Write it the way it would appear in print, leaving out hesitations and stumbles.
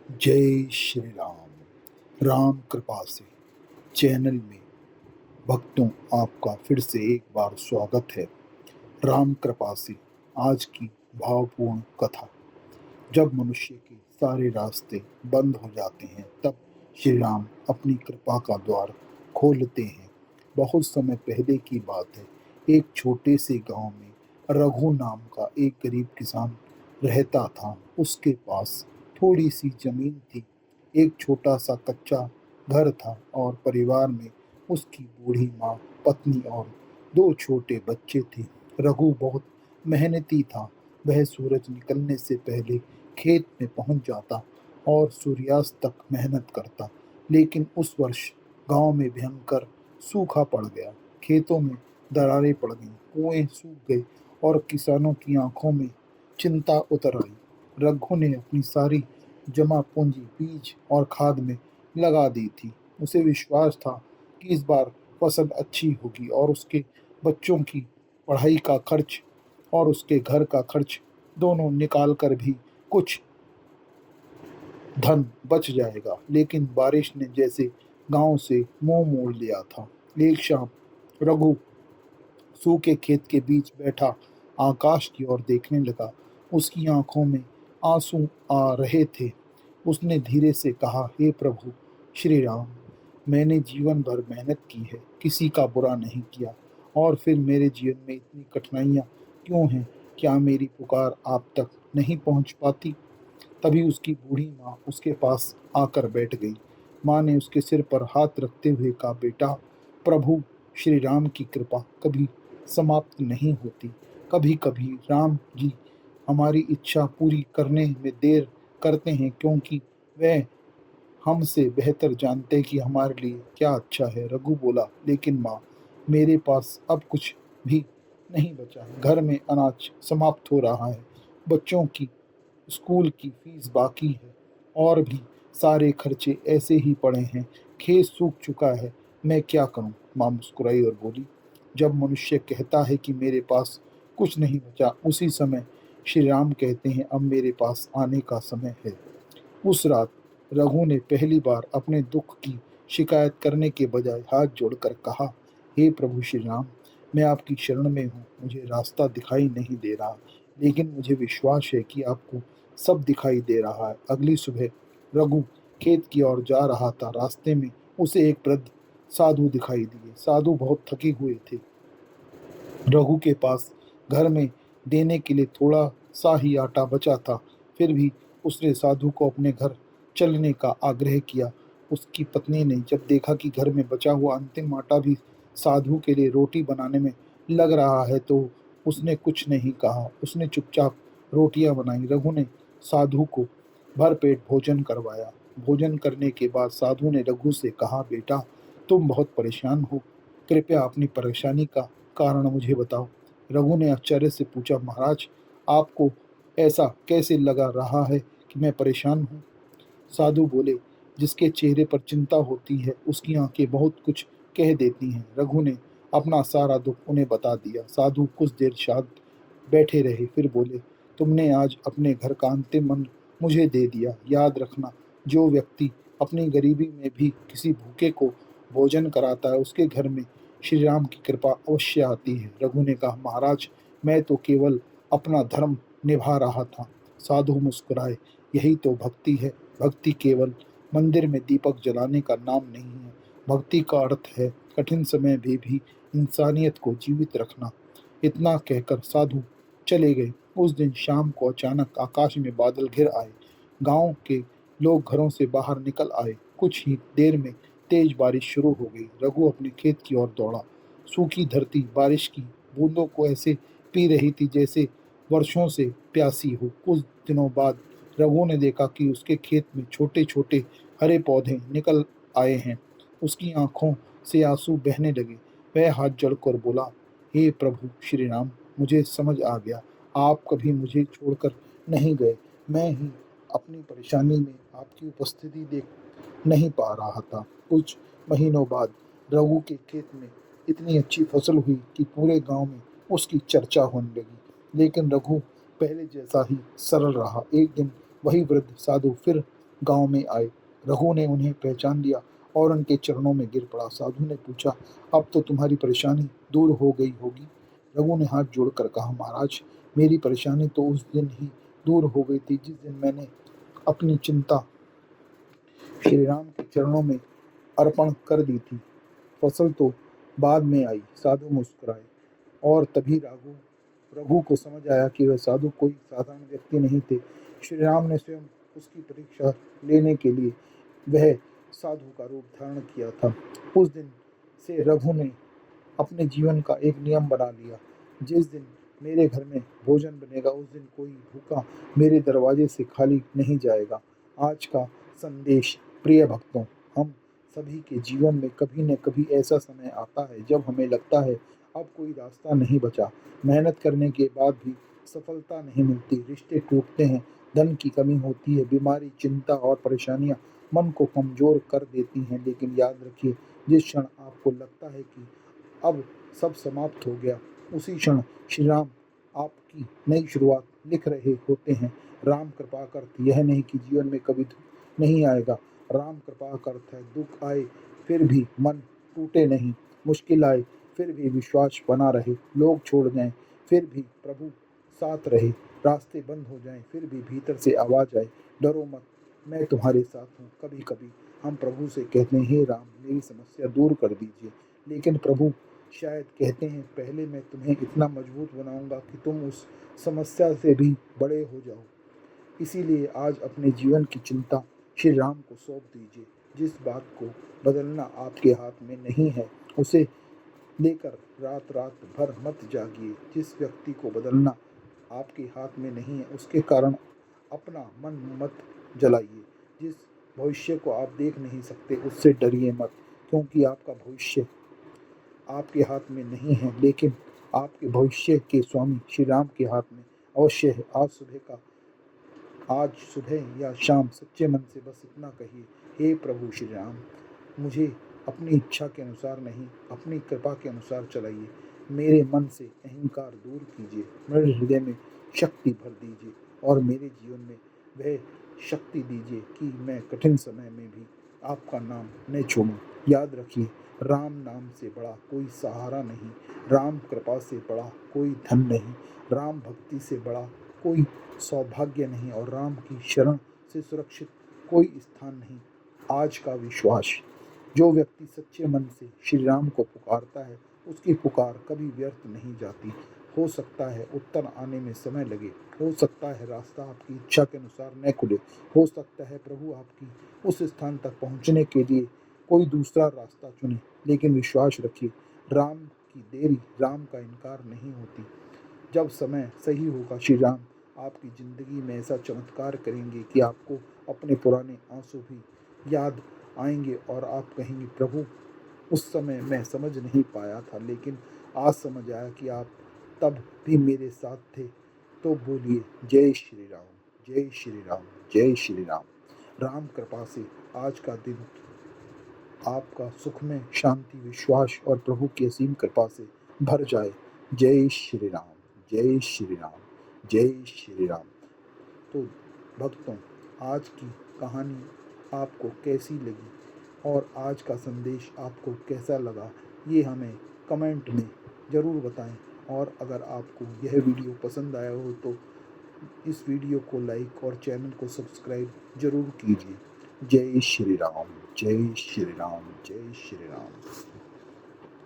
जय श्री राम। राम कृपा से चैनल में भक्तों आपका फिर से एक बार स्वागत है। राम कृपा से आज की भावपूर्ण कथा। जब मनुष्य के सारे रास्ते बंद हो जाते हैं तब श्री राम अपनी कृपा का द्वार खोलते हैं। बहुत समय पहले की बात है। एक छोटे से गांव में रघु नाम का एक गरीब किसान रहता था। उसके पास थोड़ी सी जमीन थी, एक छोटा सा कच्चा घर था और परिवार में उसकी बूढ़ी माँ, पत्नी और दो छोटे बच्चे थे। रघु बहुत मेहनती था। वह सूरज निकलने से पहले खेत में पहुंच जाता और सूर्यास्त तक मेहनत करता। लेकिन उस वर्ष गांव में भयंकर सूखा पड़ गया। खेतों में दरारें पड़ गईं, कुएं सूख गए और किसानों की आंखों में चिंता उतर आई। रघु ने अपनी सारी जमा पूंजी बीज और खाद में लगा दी थी। उसे विश्वास था कि इस बार फसल अच्छी होगी और उसके बच्चों की पढ़ाई का खर्च और उसके घर का खर्च दोनों निकाल कर भी कुछ धन बच जाएगा। लेकिन बारिश ने जैसे गांव से मुंह मोड़ लिया था। एक शाम रघु सूखे खेत के बीच बैठा आकाश की ओर देखने लगा। उसकी आंखों में आंसू आ रहे थे। उसने धीरे से कहा, हे प्रभु श्री राम, मैंने जीवन भर मेहनत की है, किसी का बुरा नहीं किया, और फिर मेरे जीवन में इतनी कठिनाइयाँ क्यों हैं? क्या मेरी पुकार आप तक नहीं पहुँच पाती? तभी उसकी बूढ़ी माँ उसके पास आकर बैठ गई। माँ ने उसके सिर पर हाथ रखते हुए कहा, बेटा, प्रभु श्री राम की कृपा कभी समाप्त नहीं होती। कभी कभी राम जी हमारी इच्छा पूरी करने में देर करते हैं क्योंकि वह हमसे बेहतर जानते हैं कि हमारे लिए क्या अच्छा है। रघु बोला, लेकिन माँ, मेरे पास अब कुछ भी नहीं बचा है। घर में अनाज समाप्त हो रहा है, बच्चों की स्कूल की फीस बाकी है और भी सारे खर्चे ऐसे ही पड़े हैं। खेत सूख चुका है, मैं क्या करूं? माँ मुस्कुराई और बोली, जब मनुष्य कहता है कि मेरे पास कुछ नहीं बचा, उसी समय श्री राम कहते हैं अब मेरे पास आने का समय है। उस रात रघु ने पहली बार अपने दुख की शिकायत करने के बजाय हाथ जोड़कर कहा, हे प्रभु श्री राम, मैं आपकी शरण में हूँ। मुझे रास्ता दिखाई नहीं दे रहा, लेकिन मुझे विश्वास है कि आपको सब दिखाई दे रहा है। अगली सुबह रघु खेत की ओर जा रहा था। रास्ते में उसे एक वृद्ध साधु दिखाई दिए। साधु बहुत थके हुए थे। रघु के पास घर में देने के लिए थोड़ा सा ही आटा बचा था। फिर भी उसने साधु को अपने घर चलने का आग्रह किया। उसकी पत्नी ने जब देखा कि घर में बचा हुआ अंतिम आटा भी साधु के लिए रोटी बनाने में लग रहा है तो उसने कुछ नहीं कहा। उसने चुपचाप रोटियां बनाई। रघु ने साधु को भरपेट भोजन करवाया। भोजन करने के बाद साधु ने रघु से कहा, बेटा, तुम बहुत परेशान हो, कृपया अपनी परेशानी का कारण मुझे बताओ। रघु ने आश्चर्य से पूछा, महाराज, आपको ऐसा कैसे लगा रहा है कि मैं परेशान हूँ? साधु बोले, जिसके चेहरे पर चिंता होती है उसकी आंखें बहुत कुछ कह देती हैं। रघु ने अपना सारा दुख उन्हें बता दिया। साधु कुछ देर शांत बैठे रहे, फिर बोले, तुमने आज अपने घर का अंतिम अन्न मुझे दे दिया। याद रखना, जो व्यक्ति अपनी गरीबी में भी किसी भूखे को भोजन कराता है उसके घर में श्री राम की कृपा अवश्य आती है। रघु ने कहा, महाराज, मैं तो केवल अपना धर्म निभा रहा था। साधु मुस्कुराए, यही तो भक्ति है। भक्ति केवल मंदिर में दीपक जलाने का नाम नहीं है। भक्ति का अर्थ है कठिन समय में भी इंसानियत को जीवित रखना। इतना कहकर साधु चले गए। उस दिन शाम को अचानक आकाश में बादल घिर आए। गांव के लोग घरों से बाहर निकल आए। कुछ ही देर में तेज बारिश शुरू हो गई। रघु अपने खेत की ओर दौड़ा। सूखी धरती बारिश की बूंदों को ऐसे पी रही थी जैसे वर्षों से प्यासी हो। कुछ दिनों बाद रघु ने देखा कि उसके खेत में छोटे छोटे हरे पौधे निकल आए हैं। उसकी आंखों से आंसू बहने लगे। वह हाथ जोड़कर बोला, हे प्रभु श्री राम, मुझे समझ आ गया, आप कभी मुझे छोड़कर नहीं गए। मैं ही अपनी परेशानी में आपकी उपस्थिति देख नहीं पा रहा था। कुछ महीनों बाद रघु के खेत में इतनी अच्छी फसल हुई कि पूरे गांव में उसकी चर्चा होने लगी। लेकिन रघु पहले जैसा ही सरल रहा। एक दिन वही वृद्ध साधु फिर गांव में आए। रघु ने उन्हें पहचान लिया और उनके चरणों में गिर पड़ा। साधु ने पूछा, अब तो तुम्हारी परेशानी दूर हो गई होगी। रघु ने हाथ जोड़कर कहा, महाराज, मेरी परेशानी तो उस दिन ही दूर हो गई थी जिस दिन मैंने अपनी चिंता श्री राम के चरणों में अर्पण कर दी थी। फसल तो बाद में आई। साधु मुस्कुराए और तभी रघु को समझ आया कि वह साधु कोई साधारण व्यक्ति नहीं थे। श्री राम ने स्वयं उसकी परीक्षा लेने के लिए वह साधु का रूप धारण किया था। उस दिन से रघु ने अपने जीवन का एक नियम बना लिया, जिस दिन मेरे घर में भोजन बनेगा उस दिन कोई भूखा मेरे दरवाजे से खाली नहीं जाएगा। आज का संदेश, प्रिय भक्तों, हम सभी के जीवन में कभी न कभी ऐसा समय आता है जब हमें लगता है अब कोई रास्ता नहीं बचा। मेहनत करने के बाद भी सफलता नहीं मिलती, रिश्ते टूटते हैं, धन की कमी होती है, बीमारी, चिंता और परेशानियां मन को कमजोर कर देती हैं। लेकिन याद रखिए, जिस क्षण आपको लगता है कि अब सब समाप्त हो गया, उसी क्षण श्री राम आपकी नई शुरुआत लिख रहे होते हैं। राम कृपा का अर्थ यह नहीं कि जीवन में कभी दुख नहीं आएगा। राम कृपा का अर्थ है दुख आए फिर भी मन टूटे नहीं, मुश्किल आए फिर भी विश्वास बना रहे, लोग छोड़ जाएं फिर भी प्रभु साथ रहे, रास्ते बंद हो जाएं फिर भी भीतर से आवाज आए, डरो मत, मैं तुम्हारे साथ हूँ। कभी कभी हम प्रभु से कहते हैं, हे राम, मेरी समस्या दूर कर दीजिए, लेकिन प्रभु शायद कहते हैं, पहले मैं तुम्हें इतना मजबूत बनाऊंगा कि तुम उस समस्या से भी बड़े हो जाओ। इसीलिए आज अपने जीवन की चिंता श्री राम को सौंप दीजिए। जिस बात को बदलना आपके हाथ में नहीं है, उसे लेकर रात रात भर मत जागिए। जिस व्यक्ति को बदलना आपके हाथ में नहीं है, उसके कारण अपना मन मत जलाइए। जिस भविष्य को आप देख नहीं सकते, उससे डरिए मत, क्योंकि आपका भविष्य आपके हाथ में नहीं है, लेकिन आपके भविष्य के स्वामी श्री राम के हाथ में अवश्य है। आज सुबह या शाम सच्चे मन से बस इतना कहिए, हे प्रभु श्री राम, मुझे अपनी इच्छा के अनुसार नहीं, अपनी कृपा के अनुसार चलाइए। मेरे मन से अहंकार दूर कीजिए, मेरे हृदय में शक्ति भर दीजिए और मेरे जीवन में वह शक्ति दीजिए कि मैं कठिन समय में भी आपका नाम न छोड़ूं। याद रखिए, राम नाम से बड़ा कोई सहारा नहीं, राम कृपा से बड़ा कोई धन नहीं, राम भक्ति से बड़ा कोई सौभाग्य नहीं और राम की शरण से सुरक्षित कोई स्थान नहीं। आज का विश्वास, जो व्यक्ति सच्चे मन से श्री राम को पुकारता है, उसकी पुकार कभी व्यर्थ नहीं जाती। हो सकता है उत्तर आने में समय लगे, हो सकता है रास्ता आपकी इच्छा के अनुसार न खुले, हो सकता है प्रभु आपकी उस स्थान तक पहुंचने के लिए कोई दूसरा रास्ता चुने, लेकिन विश्वास रखिए, राम की देरी राम का इनकार नहीं होती। जब समय सही होगा, श्री राम आपकी ज़िंदगी में ऐसा चमत्कार करेंगे कि आपको अपने पुराने आंसू भी याद आएंगे और आप कहेंगे, प्रभु, उस समय मैं समझ नहीं पाया था, लेकिन आज समझ आया कि आप तब भी मेरे साथ थे। तो बोलिए, जय श्री राम, जय श्री राम, जय श्री राम। राम कृपा से आज का दिन आपका सुख में शांति, विश्वास और प्रभु की असीम कृपा से भर जाए। जय श्री राम, जय श्री राम, जय श्री राम। तो भक्तों, आज की कहानी आपको कैसी लगी और आज का संदेश आपको कैसा लगा, ये हमें कमेंट में ज़रूर बताएं। और अगर आपको यह वीडियो पसंद आया हो तो इस वीडियो को लाइक और चैनल को सब्सक्राइब ज़रूर कीजिए। जय श्री राम, जय श्री राम, जय श्री राम।